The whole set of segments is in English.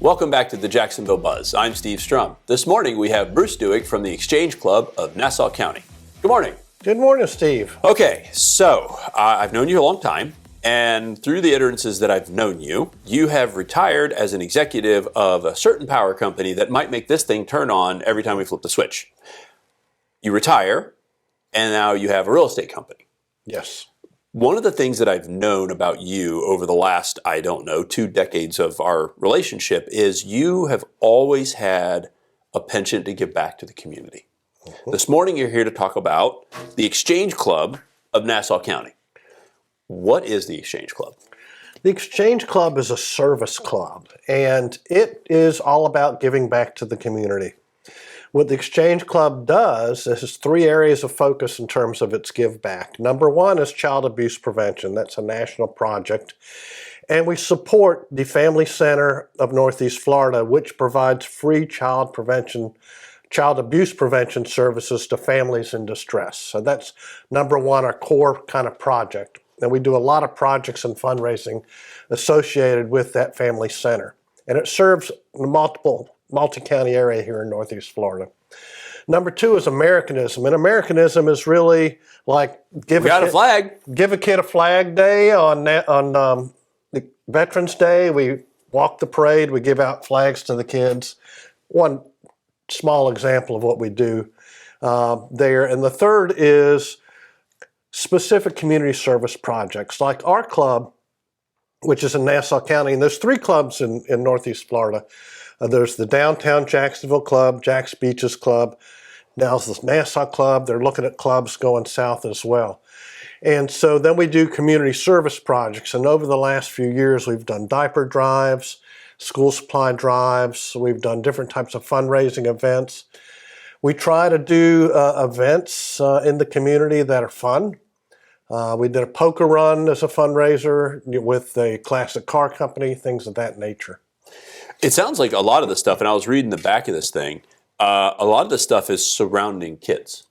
Welcome back to the Jacksonville Buzz. I'm Steve Strum. This morning we have Bruce Dewick from the Exchange Club of Nassau County. Good morning. Good morning, Steve. Okay, so I've known you a long time, and through the iterations that I've known you, you have retired as an executive of a certain power company that might make this thing turn on every time we flip the switch. You retire, and now you have a real estate company. Yes. One of the things that I've known about you over the last, 2 decades of our relationship is you have always had a penchant to give back to the community. Mm-hmm. This morning you're here to talk about the Exchange Club of Nassau County. What is the Exchange Club? The Exchange Club is a service club, and it is all about giving back to the community. What the Exchange Club does is 3 areas of focus in terms of its give back. Number 1 is child abuse prevention. That's a national project. And we support the Family Center of Northeast Florida, which provides free child abuse prevention services to families in distress. So that's number 1, our core kind of project. And we do a lot of projects and fundraising associated with that family center. And it serves multi-county area here in Northeast Florida. Number 2 is Americanism. And Americanism is really like give a kid a flag day on the Veterans Day. We walk the parade. We give out flags to the kids. One small example of what we do there. And the third is specific community service projects like our club, which is in Nassau County. And there's 3 clubs in Northeast Florida. There's the Downtown Jacksonville Club, Jack's Beaches Club. Now there's the Nassau Club. They're looking at clubs going south as well. And so then we do community service projects. And over the last few years, we've done diaper drives, school supply drives. We've done different types of fundraising events. We try to do events in the community that are fun. We did a poker run as a fundraiser with a classic car company, things of that nature. It sounds like a lot of the stuff, and I was reading the back of this thing, a lot of the stuff is surrounding kids.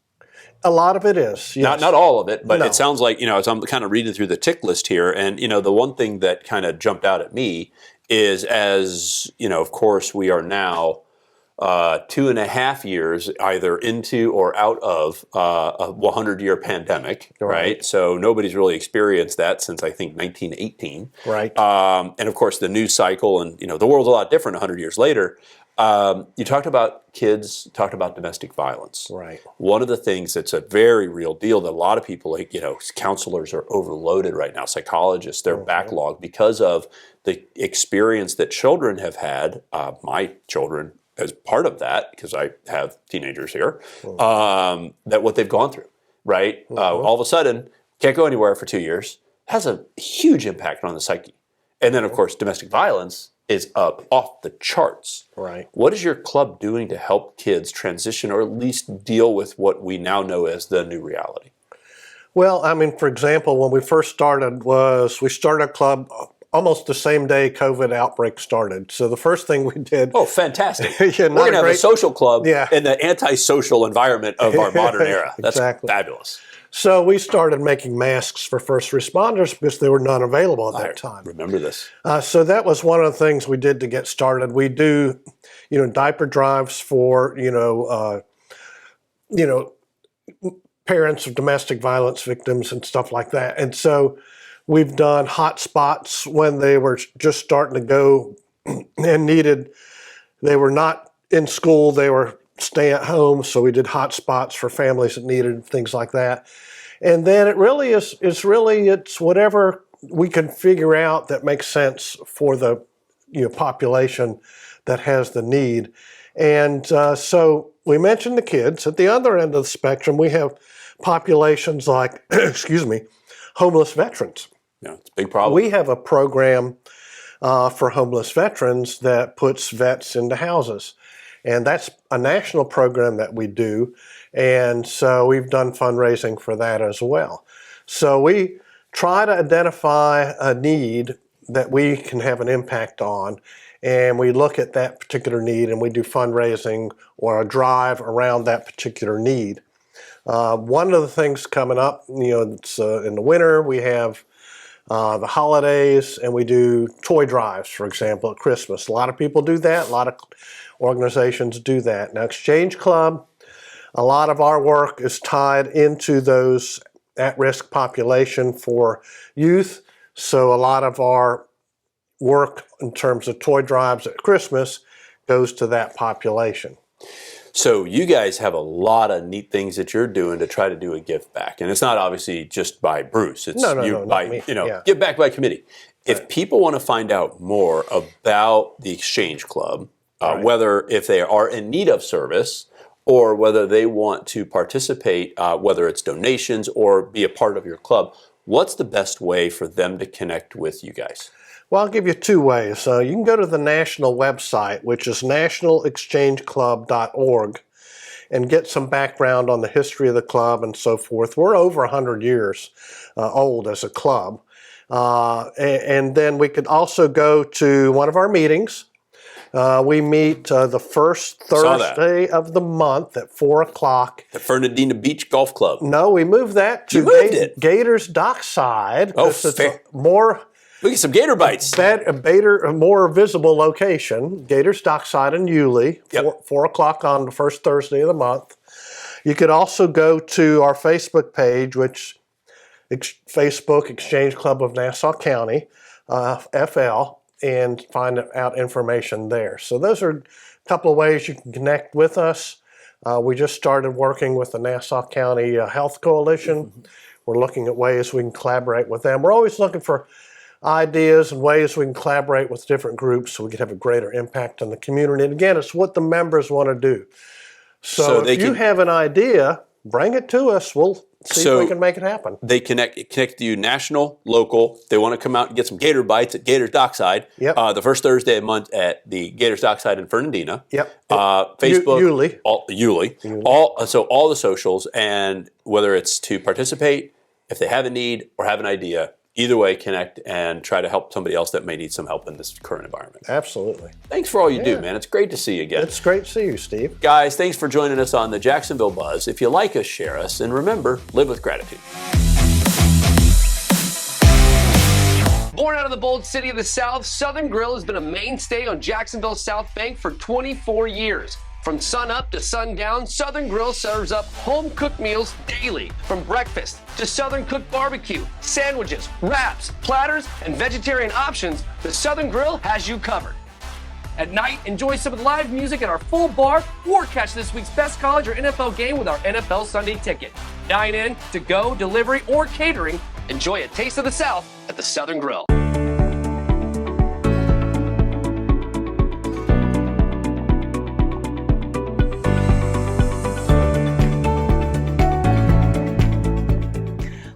A lot of it is, yes. Not all of it, but No. It sounds like, as I'm kind of reading through the tick list here, and, the one thing that kind of jumped out at me is of course, we are now 2.5 years either into or out of a 100-year pandemic, right? So nobody's really experienced that since, I think, 1918. Right. And, of course, the news cycle and, the world's a lot different 100 years later. You talked about kids, talked about domestic violence. Right. One of the things that's a very real deal that a lot of people, counselors are overloaded right now, psychologists, they're backlogged because of the experience that children have had, my children, as part of that, because I have teenagers here, that what they've gone through, right? All of a sudden, can't go anywhere for 2 years, has a huge impact on the psyche. And then, of course, domestic violence is up off the charts. Right. What is your club doing to help kids transition or at least deal with what we now know as the new reality? Well, for example, when we first started we started a club almost the same day COVID outbreak started. So the first thing we did... Oh, fantastic. Yeah, we're going to have a social club Yeah. in the antisocial environment of our modern era. That's Exactly. fabulous. So we started making masks for first responders because there were none available at that time. Remember this. So that was one of the things we did to get started. We do, diaper drives for, parents of domestic violence victims and stuff like that. And so we've done hot spots when they were just starting to go and they were not in school, they were stay at home. So we did hot spots for families that needed things like that. And then it really it's whatever we can figure out that makes sense for the population that has the need. And so we mentioned the kids. At the other end of the spectrum, we have populations like, homeless veterans. Yeah, it's a big problem. We have a program for homeless veterans that puts vets into houses. And that's a national program that we do. And so we've done fundraising for that as well. So we try to identify a need that we can have an impact on. And we look at that particular need and we do fundraising or a drive around that particular need. One of the things coming up, it's in the winter, we have the holidays, and we do toy drives, for example, at Christmas. A lot of people do that. A lot of organizations do that. Now, Exchange Club, a lot of our work is tied into those at-risk population for youth. So a lot of our work in terms of toy drives at Christmas goes to that population. So you guys have a lot of neat things that you're doing to try to do a give back, and it's not obviously just by Bruce. It's No, by not me. give back by committee. If people want to find out more about the Exchange Club, whether if they are in need of service or whether they want to participate, whether it's donations or be a part of your club, what's the best way for them to connect with you guys? Well, I'll give you two ways. You can go to the national website, which is nationalexchangeclub.org, and get some background on the history of the club and so forth. We're over 100 years old as a club. And then we could also go to one of our meetings. We meet the first Thursday of the month at 4 o'clock. The Fernandina Beach Golf Club. No, we moved that to Gators Dockside. Oh, it's fair. We get some gator bites. A more visible location, Gators Dockside in Yulee, 4 o'clock on the first Thursday of the month. You could also go to our Facebook page, which Facebook Exchange Club of Nassau County, FL, and find out information there. So those are a couple of ways you can connect with us. We just started working with the Nassau County Health Coalition. We're looking at ways we can collaborate with them. We're always looking for ideas and ways we can collaborate with different groups so we can have a greater impact on the community. And again, it's what the members want to do. So if you have an idea, bring it to us. We'll see if we can make it happen. They connect to you national, local. They want to come out and get some gator bites at Gators Dockside. The first Thursday of the month at the Gators Dockside in Fernandina. Facebook, Yulee. So all the socials, and whether it's to participate, if they have a need or have an idea, either way, connect and try to help somebody else that may need some help in this current environment. Absolutely. Thanks for all you do, man. It's great to see you again. It's great to see you, Steve. Guys, thanks for joining us on the Jacksonville Buzz. If you like us, share us. And remember, live with gratitude. Born out of the bold city of the South, Southern Grill has been a mainstay on Jacksonville's South Bank for 24 years. From sun up to sundown, Southern Grill serves up home-cooked meals daily. From breakfast to Southern cooked barbecue, sandwiches, wraps, platters, and vegetarian options, the Southern Grill has you covered. At night, enjoy some of the live music at our full bar or catch this week's best college or NFL game with our NFL Sunday ticket. Dine in, to go, delivery, or catering. Enjoy a taste of the South at the Southern Grill.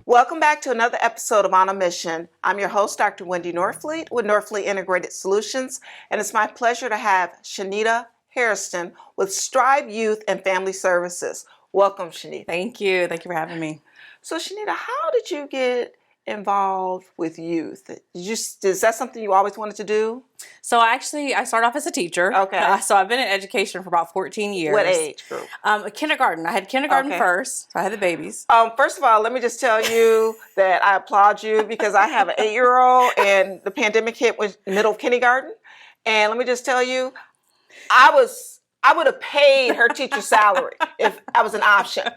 Welcome back to another episode of On a Mission. I'm your host, Dr. Wendy Norfleet with Norfleet Integrated Solutions, and it's my pleasure to have Shanita Hairston with Strive Youth and Family Services. Welcome, Shanita. Thank you. Thank you for having me. So, Shanita, how did you get involved with youth? Is that something you always wanted to do? So I started off as a teacher. Okay. So I've been in education for about 14 years. What age group? Kindergarten. I had kindergarten first, so I had the babies. First of all, let me just tell you that I applaud you because I have an 8-year-old and the pandemic hit with middle of kindergarten. And let me just tell you, I would have paid her teacher's salary if I was an option.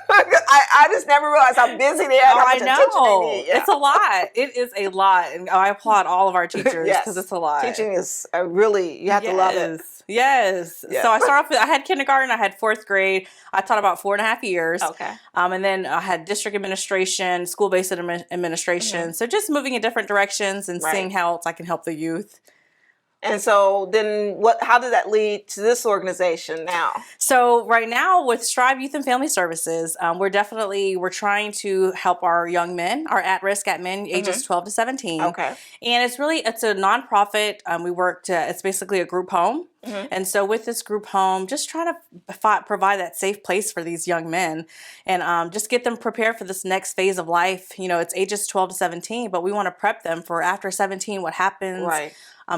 I just never realized how busy they are. I know. It's a lot. It is a lot. And I applaud all of our teachers because it's a lot. Teaching is really, you have to love it. Yes. Yeah. So I started off with, I had kindergarten, I had 4th grade. I taught about 4.5 years. Okay. And then I had district administration, school-based administration. Mm-hmm. So just moving in different directions and seeing how else I can help the youth. And so then how did that lead to this organization now? So right now with Strive Youth and Family Services, we're trying to help our young men, our at-risk men, ages 12 to 17. Okay. And it's a nonprofit. It's basically a group home. Mm-hmm. And so with this group home, just trying to provide that safe place for these young men and just get them prepared for this next phase of life. You know, it's ages 12 to 17, but we want to prep them for after 17, what happens. Right.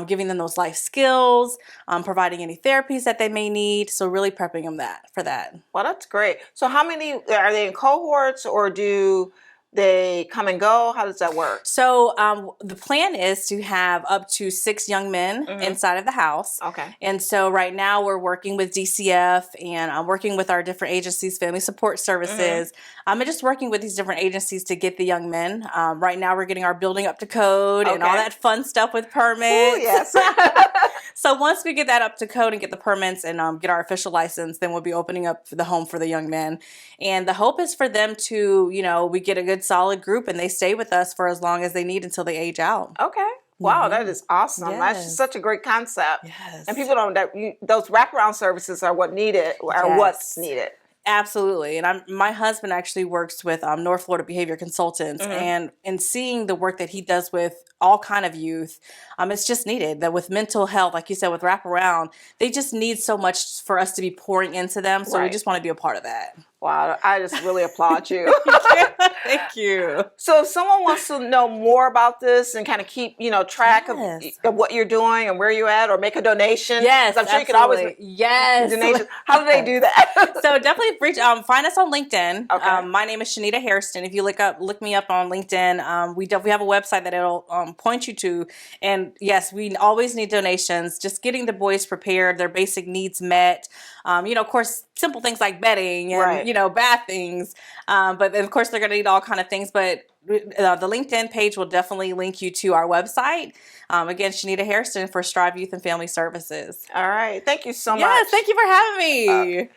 Giving them those life skills, providing any therapies that they may need. So really prepping them for that. Well, that's great. So how many, are they in cohorts or do They come and go? How does that work? So the plan is to have up to 6 young men inside of the house. Okay. And so right now we're working with DCF and I'm working with our different agencies, Family Support Services. I'm just working with these different agencies to get the young men. Right now we're getting our building up to code and all that fun stuff with permits. Ooh, yes. So once we get that up to code and get the permits and get our official license, then we'll be opening up the home for the young men. And the hope is for them to, we get a good solid group and they stay with us for as long as they need until they age out. Okay. Wow, that is awesome. That's just such a great concept. Yes. And people don't, those wraparound services are what's needed. Absolutely. And my husband actually works with North Florida Behavior Consultants and seeing the work that he does with all kind of youth, it's just needed that with mental health, like you said, with wraparound, they just need so much for us to be pouring into them. So we just want to be a part of that. Wow, I just really applaud you. Thank you. So if someone wants to know more about this and kind of keep, track of what you're doing and where you're at, or make a donation. Yes, I'm sure you can always donations. How do they do that? So definitely find us on LinkedIn. Okay. My name is Shanita Hairston. If you look me up on LinkedIn, we have a website that it'll point you to. And yes, we always need donations. Just getting the boys prepared, their basic needs met. Of course, simple things like bedding and bath things. But of course, they're going to need all kind of things. But the LinkedIn page will definitely link you to our website. Again, Shanita Hairston for Strive Youth and Family Services. All right. Thank you so much. Yes, thank you for having me.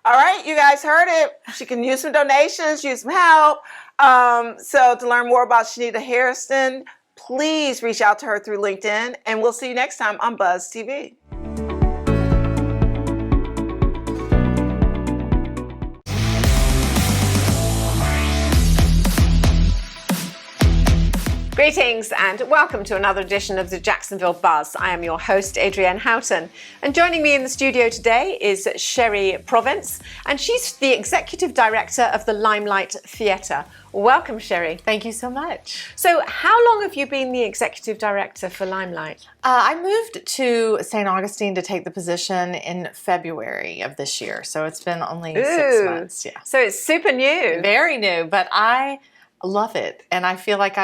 All right, you guys heard it. She can use some donations, use some help. So to learn more about Shanita Hairston, please reach out to her through LinkedIn. And we'll see you next time on Buzz TV. Greetings and welcome to another edition of the Jacksonville Buzz. I am your host, Adrienne Houghton. And joining me in the studio today is Sherry Province, and she's the Executive Director of the Limelight Theatre. Welcome, Sherry. Thank you so much. So how long have you been the Executive Director for Limelight? I moved to St. Augustine to take the position in February of this year. So it's been only 6 months. Yeah. So it's super new. Very new, but I love it. And I feel like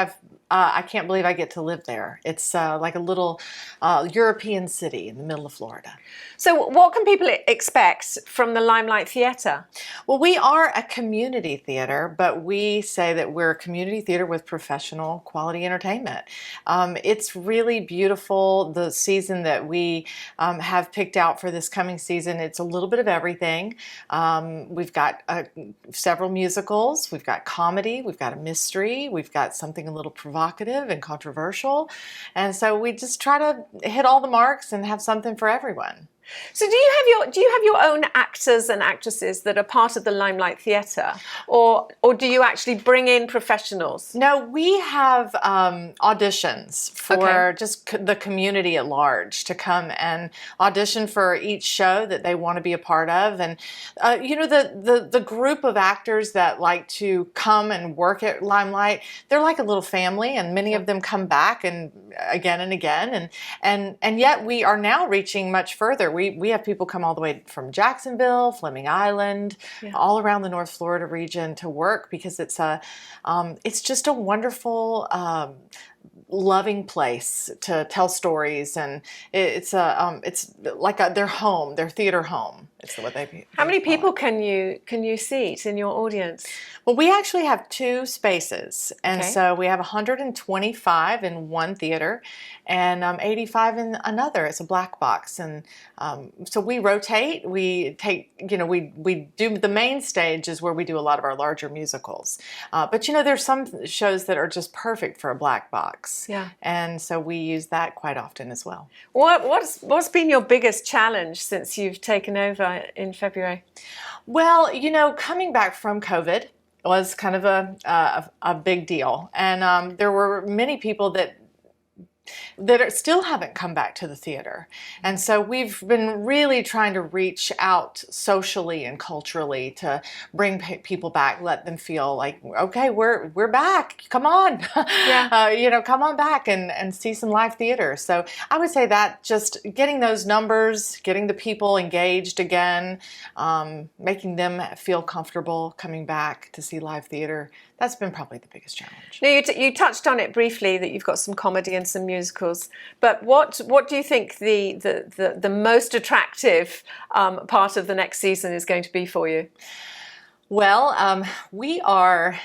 I can't believe I get to live there. It's like a little European city in the middle of Florida. So what can people expect from the Limelight Theatre? Well, we are a community theater, but we say that we're a community theater with professional quality entertainment. It's really beautiful. The season that we have picked out for this coming season, it's a little bit of everything. We've got several musicals, we've got comedy, we've got a mystery, we've got something a little provocative and controversial. And so we just try to hit all the marks and have something for everyone. So do you have your own actors and actresses that are part of the Limelight Theatre, or do you actually bring in professionals? No, we have auditions for just the community at large to come and audition for each show that they want to be a part of. And the group of actors that like to come and work at Limelight, they're like a little family, and many of them come back and again, and yet we are now reaching much further. We have people come all the way from Jacksonville, Fleming Island, all around the North Florida region to work, because it's just a wonderful, loving place to tell stories, and it's like their home, their theater home. It's what they. How many people can you seat in your audience? Well, we actually have 2 spaces, and so we have 125 in one theater, and 85 in another. It's a black box, and so we rotate. We take, we do the main stage is where we do a lot of our larger musicals, but there's some shows that are just perfect for a black box. Yeah, and so we use that quite often as well. What's been your biggest challenge since you've taken over in February? Well, coming back from COVID was kind of a big deal, and there were many people that still haven't come back to the theater. And so we've been really trying to reach out socially and culturally to bring people back, let them feel like, okay, we're back. Come on. Yeah. Come on back and see some live theater. So I would say that just getting those numbers, getting the people engaged again, making them feel comfortable coming back to see live theater, That's been probably the biggest challenge. Now, you touched on it briefly that you've got some comedy and some musicals, but what do you think the most attractive part of the next season is going to be for you? Well, we are.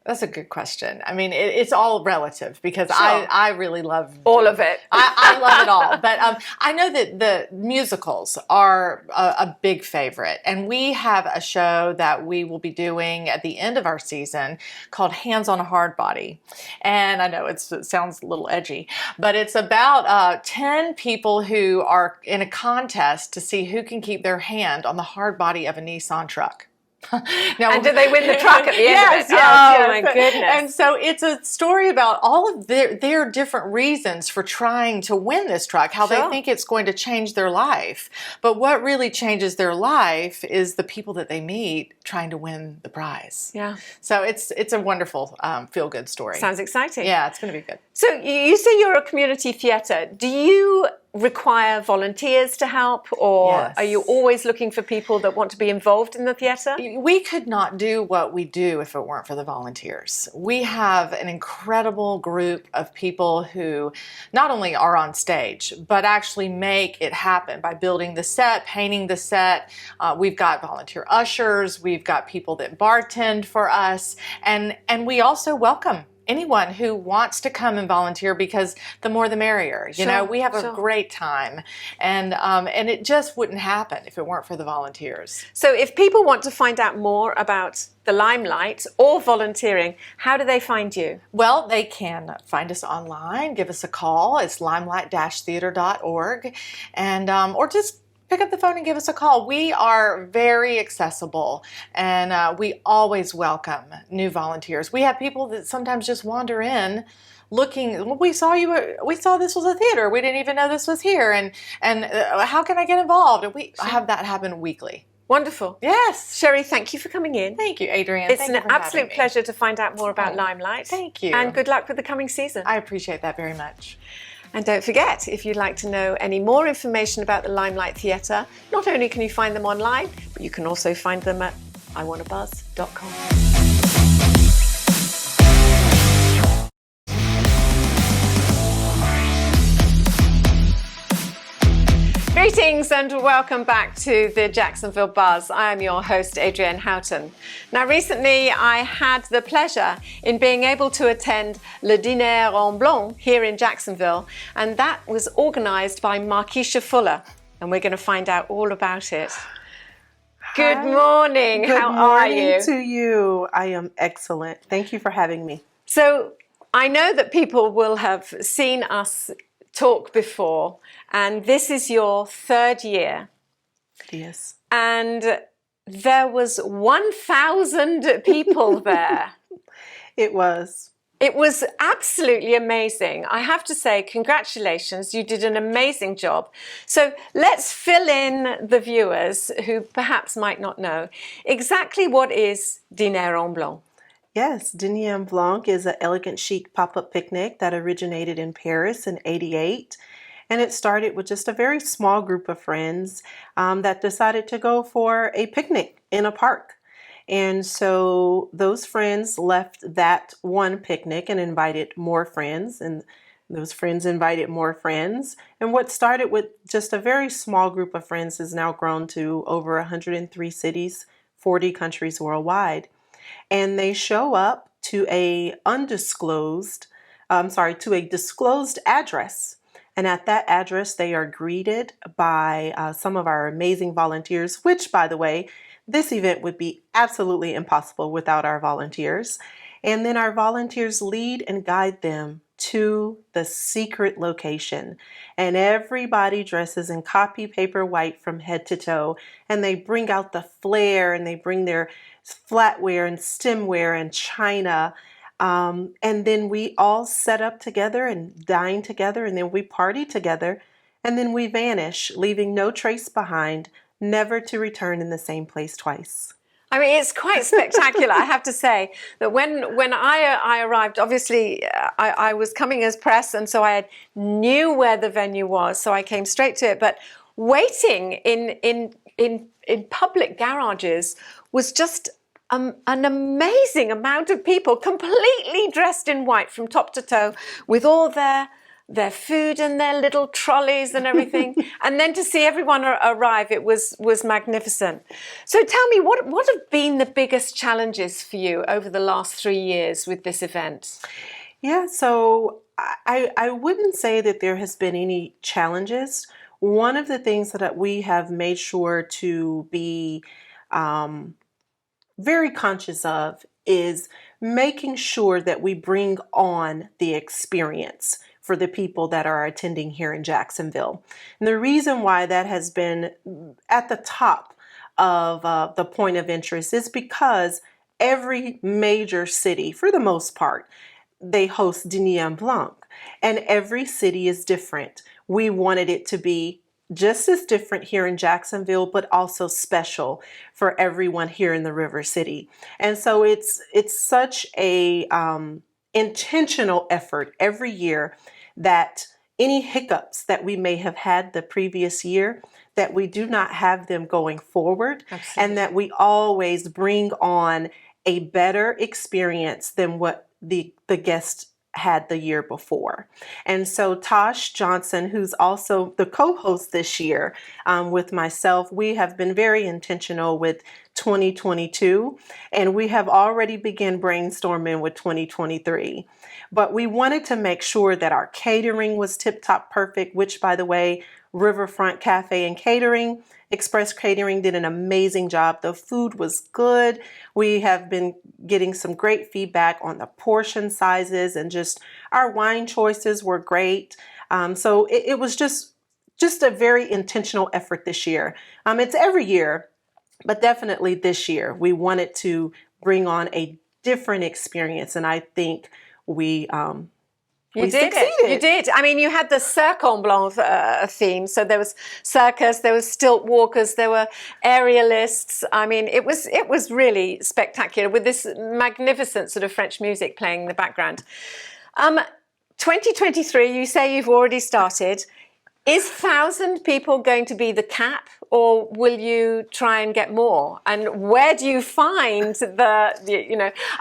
That's a good question. I mean, it's all relative because I really love all of it. I love it all. But I know that the musicals are a big favorite. And we have a show that we will be doing at the end of our season called Hands on a Hard Body. And I know it sounds a little edgy, but it's about 10 people who are in a contest to see who can keep their hand on the hard body of a Nissan truck. Now, and did they win the truck at the end of it? Yes. My goodness. And so it's a story about all of their different reasons for trying to win this truck, how they think it's going to change their life. But what really changes their life is the people that they meet trying to win the prize. Yeah. So it's a wonderful feel-good story. Sounds exciting. Yeah, it's going to be good. So you say you're a community theatre. Do you require volunteers to help, or are you always looking for people that want to be involved in the theatre? We could not do what we do if it weren't for the volunteers. We have an incredible group of people who not only are on stage, but actually make it happen by building the set, painting the set. We've got volunteer ushers, we've got people that bartend for us, and we also welcome anyone who wants to come and volunteer, because the more the merrier. You know, we have a great time, and it just wouldn't happen if it weren't for the volunteers. So if people want to find out more about the Limelight or volunteering, how do they find you? Well, they can find us online, give us a call. It's limelight-theater.org, and or just pick up the phone and give us a call. We are very accessible, and we always welcome new volunteers. We have people that sometimes just wander in looking, we saw this was a theater. We didn't even know this was here, and how can I get involved? And I have that happen weekly. Wonderful. Yes. Sherry, thank you for coming in. Thank you, Adrienne. It's an absolute pleasure to find out more about Limelight. Thank you. And good luck with the coming season. I appreciate that very much. And don't forget, if you'd like to know any more information about the Limelight Theatre, not only can you find them online, but you can also find them at iwannabuzz.com. Greetings and welcome back to the Jacksonville Buzz. I am your host, Adrienne Houghton. Now, recently I had the pleasure in being able to attend Le Dîner en Blanc here in Jacksonville, and that was organised by Markeisha Fuller, and we're going to find out all about it. Good morning. How are you? Good morning to you. I am excellent. Thank you for having me. So I know that people will have seen us talk before, and this is your third year. Yes. And there was 1,000 people there. It was. It was absolutely amazing. I have to say, congratulations. You did an amazing job. So let's fill in the viewers who perhaps might not know exactly what is Dîner en Blanc. Yes, Dîner en Blanc is an elegant chic pop-up picnic that originated in Paris in '88. And it started with just a very small group of friends that decided to go for a picnic in a park. And so those friends left that one picnic and invited more friends, and those friends invited more friends. And what started with just a very small group of friends has now grown to over 103 cities, 40 countries worldwide. And they show up to a disclosed address. And at that address, they are greeted by some of our amazing volunteers, which, by the way, this event would be absolutely impossible without our volunteers. And then our volunteers lead and guide them to the secret location. And everybody dresses in copy paper white from head to toe. And they bring out the flair, and they bring their flatware and stemware and china. And then we all set up together and dine together, and then we party together, and then we vanish, leaving no trace behind, never to return in the same place twice. I mean, it's quite spectacular. I have to say that when I arrived, obviously I was coming as press, and so I knew where the venue was, so I came straight to it. But waiting in public garages was just an amazing amount of people completely dressed in white from top to toe with all their food and their little trolleys and everything. And then to see everyone arrive, it was magnificent. So tell me, what have been the biggest challenges for you over the last 3 years with this event? Yeah, so I wouldn't say that there has been any challenges. One of the things that we have made sure to be very conscious of is making sure that we bring on the experience for the people that are attending here in Jacksonville. And the reason why that has been at the top of the point of interest is because every major city, for the most part, they host Dîner en Blanc, and every city is different. We wanted it to be just as different here in Jacksonville, but also special for everyone here in the River City. And so it's such a intentional effort every year that any hiccups that we may have had the previous year, that we do not have them going forward. Absolutely. And that we always bring on a better experience than what the guest had the year before. And so Tosh Johnson, who's also the co-host this year with myself, we have been very intentional with 2022, and we have already begun brainstorming with 2023. But we wanted to make sure that our catering was tip-top perfect, which, by the way, Riverfront Cafe and Catering, Express Catering did an amazing job. The food was good. We have been getting some great feedback on the portion sizes, and just our wine choices were great. So it was just a very intentional effort this year. It's every year, but definitely this year we wanted to bring on a different experience, and I think we succeeded. You did. I mean, you had the Cirque en Blanc theme. So there was circus, there was stilt walkers, there were aerialists. I mean, it was really spectacular with this magnificent sort of French music playing in the background. 2023, you say you've already started. Is 1,000 people going to be the cap, or will you try and get more? And where do you find I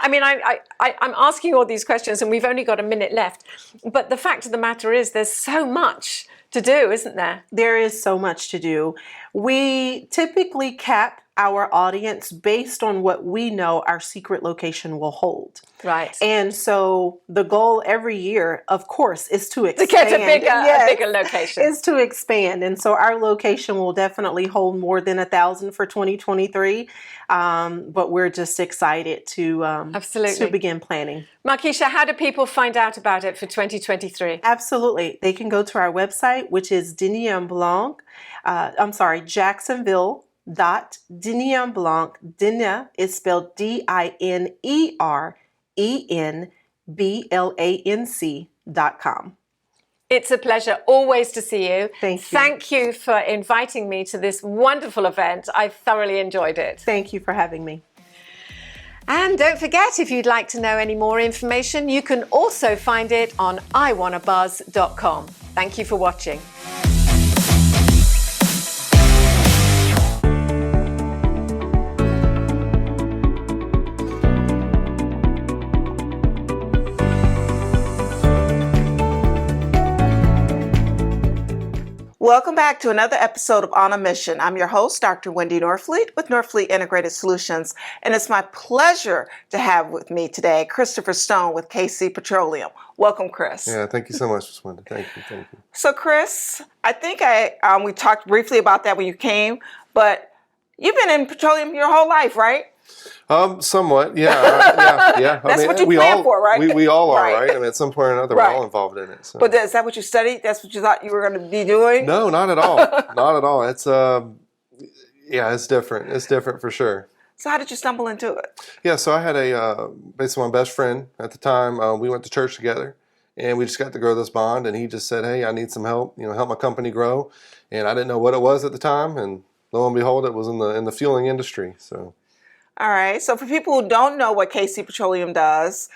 mean, I'm asking all these questions and we've only got a minute left, but the fact of the matter is there's so much to do, isn't there? There is so much to do. We typically cap our audience based on what we know our secret location will hold. Right. And so the goal every year, of course, is to expand. To get a bigger location. Is to expand. And so our location will definitely hold more than 1,000 for 2023. But we're just excited to begin planning. Markeisha, how do people find out about it for 2023? Absolutely. They can go to our website, which is Dîner en Blanc. Jacksonville.Dîner en Blanc. Dîner is spelled DINERENBLANC.com. It's a pleasure always to see you. Thank you. Thank you for inviting me to this wonderful event. I thoroughly enjoyed it. Thank you for having me. And don't forget, if you'd like to know any more information, you can also find it on iwannabuzz.com. Thank you for watching. Welcome back to another episode of On a Mission. I'm your host, Dr. Wendy Norfleet with Norfleet Integrated Solutions, and it's my pleasure to have with me today Christopher Stone with KC Petroleum. Welcome, Chris. Yeah, thank you so much, Ms. Wendy. Thank you. So, Chris, I think we talked briefly about that when you came, but you've been in petroleum your whole life, right? Somewhat, yeah. That's what you plan for, right? We all are, right? I mean, at some point or another, we're all involved in it. So. But is that what you studied? That's what you thought you were going to be doing? No, not at all. Not at all. It's it's different. It's different for sure. So how did you stumble into it? Yeah, so I had basically my best friend at the time. We went to church together, and we just got to grow this bond. And he just said, "Hey, I need some help. Help my company grow." And I didn't know what it was at the time, and lo and behold, it was in the fueling industry. So. All right. So for people who don't know what KC Petroleum does,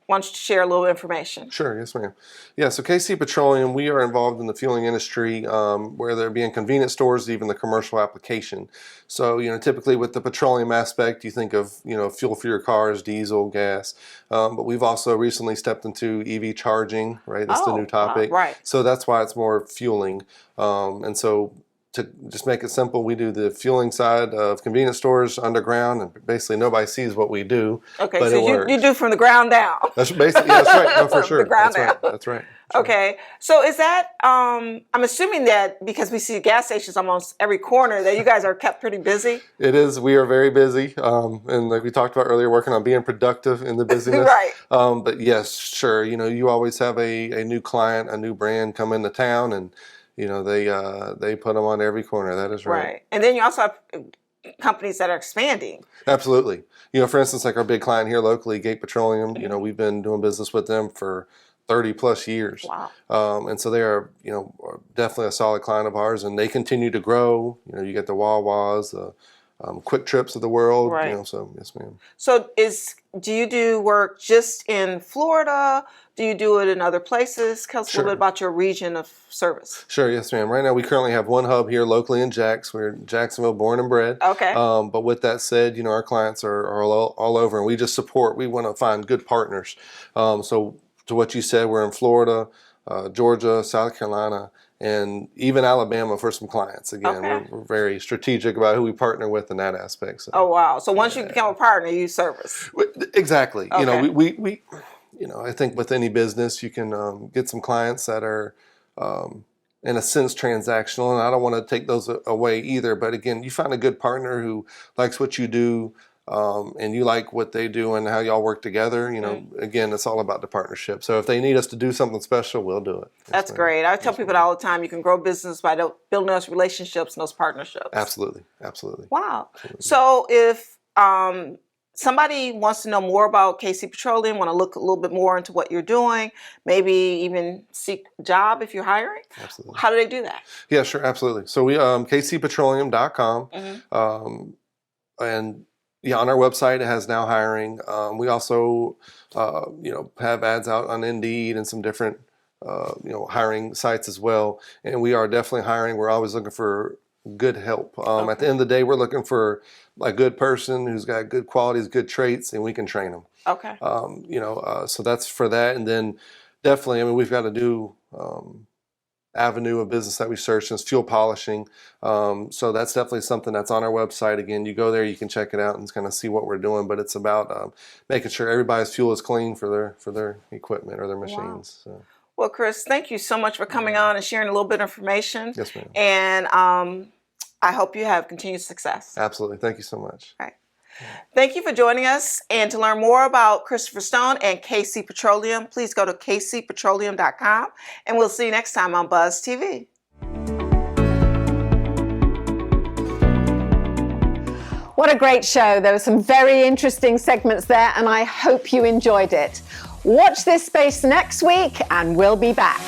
why don't you share a little information? Sure, yes, ma'am. Yeah, so KC Petroleum, we are involved in the fueling industry, where there being convenience stores, even the commercial application. So, typically with the petroleum aspect, you think of, fuel for your cars, diesel, gas. But we've also recently stepped into EV charging, right? That's the new topic. Right. So that's why it's more fueling. And so to just make it simple, we do the fueling side of convenience stores underground, and basically nobody sees what we do. Okay, but so you do from the ground down. That's basically, yeah, that's right. No, for sure. The ground That's right. down. That's right. Sure. Okay, so is that, I'm assuming that because we see gas stations almost every corner, that you guys are kept pretty busy? It is. We are very busy. And like we talked about earlier, working on being productive in the busyness. Right. But yes, sure. You always have a new client, a new brand come into town, and they put them on every corner. That is right. Right. And then you also have companies that are expanding. Absolutely. For instance, like our big client here locally, Gate Petroleum, we've been doing business with them for 30 plus years. Wow. And so they are, definitely a solid client of ours, and they continue to grow. You get the Wawas, the Quick Trips of the world. Right. So yes, ma'am. So do you do work just in Florida? Do you do it in other places? Tell us a little bit about your region of service. Sure, yes, ma'am. Right now we currently have one hub here locally in Jax. We're in Jacksonville, born and bred. Okay. But with that said, our clients are all over, and we just support. We want to find good partners. So to what you said, we're in Florida, Georgia, South Carolina, and even Alabama for some clients. Again, Okay. we're very strategic about who we partner with in that aspect. So. Oh, wow. So once you become a partner, you service. Exactly. Okay. We I think with any business, you can get some clients that are, in a sense, transactional, and I don't want to take those away either. But again, you find a good partner who likes what you do, and you like what they do and how y'all work together. Again, it's all about the partnership. So if they need us to do something special, we'll do it. That's great. I tell people that all the time. You can grow business by building those relationships and those partnerships. Absolutely. Absolutely. Wow. So if somebody wants to know more about KC Petroleum, want to look a little bit more into what you're doing, maybe even seek a job if you're hiring, Absolutely. How do they do that? Yeah, sure. Absolutely. So we, kcpetroleum.com, and yeah, on our website it has now hiring. We also, have ads out on Indeed and some different, hiring sites as well. And we are definitely hiring. We're always looking for good help. At the end of the day, we're looking for a good person who's got good qualities, good traits, and we can train them. Okay. So that's for that. And then definitely, we've got a new avenue of business that we search, and it's fuel polishing. So that's definitely something that's on our website. Again, you go there, you can check it out and kind of see what we're doing. But it's about making sure everybody's fuel is clean for their equipment or their machines. Wow. So. Well, Chris, thank you so much for coming on and sharing a little bit of information. Yes, ma'am. And I hope you have continued success. Absolutely. Thank you so much. All right. Thank you for joining us. And to learn more about Christopher Stone and KC Petroleum, please go to kcpetroleum.com. And we'll see you next time on Buzz TV. What a great show. There were some very interesting segments there, and I hope you enjoyed it. Watch this space next week, and we'll be back.